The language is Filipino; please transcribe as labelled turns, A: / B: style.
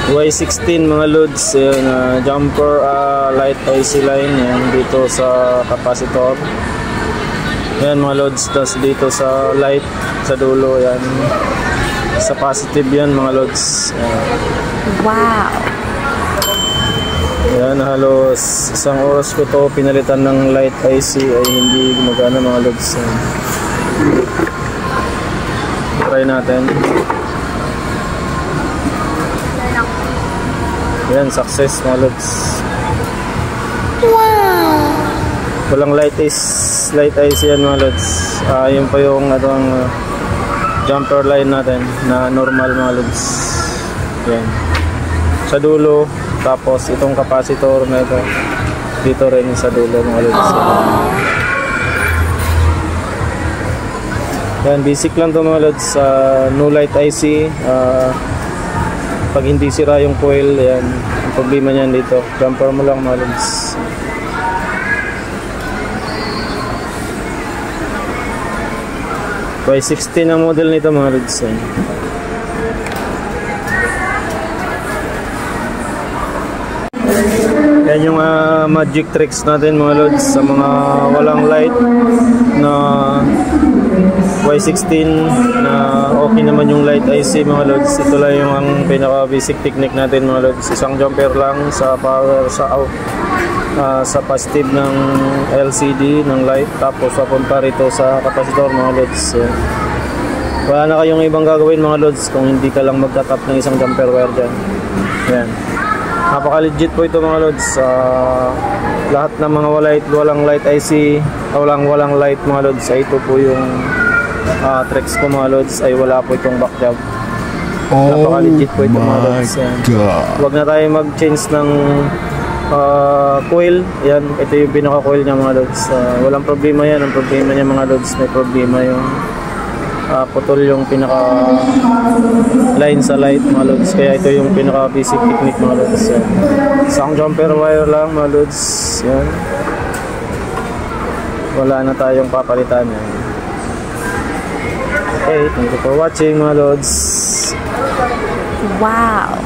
A: Y16 mga loads, yun, jumper light IC line yan dito sa capacitor. Yan mga loads, tas dito sa light sa dulo yan sa positive yan mga loads.
B: Wow.
A: Yan, halos isang oras ko to pinalitan ng light IC ay hindi gumagana mga loads. Try natin. Yan, success mga loads.
B: Wow.
A: Walang light IC yan mga loads. Yun pa yung jumper line natin na normal mga loads. Yan. Sa dulo, tapos itong capacitor na ito dito rin sa dulo mga loads. Yan, basic lang to mga loads. No light IC. Pag hindi sira yung coil, yan ang problema niyan dito. Jumper mo lang mga loads. Y16 ang model nito mga loads. Yan yung magic tricks natin mga loads sa mga walang light na Y16 na okay naman yung light IC mga loads. Ito lang yung ang pinaka basic technique natin mga loads. Isang jumper lang sa power sa positive ng LCD ng light, tapos papunta rito sa capacitor mga loads. Wala na kayong ibang gagawin mga loads kung hindi ka lang magtatap ng isang jumper wire dyan. Yan, napaka legit po ito mga loads. Lahat ng mga walang light IC, walang light mga loads, ay ito po yung tricks ko mga loads, ay wala po itong back jab. Napaka legit po ito mga loads. Huwag na tayo mag change ng coil. Yan, ito yung pinaka coil niya mga loads. Walang problema yan. Ang problema niya mga loads, may problema yung putol yung pinaka line sa light mga loads. Kaya ito yung pinaka basic technique mga loads. Isang jumper wire lang mga loads. Yan, wala na tayong papalitan yan. Okay, thank you for watching mga loads.
B: Wow.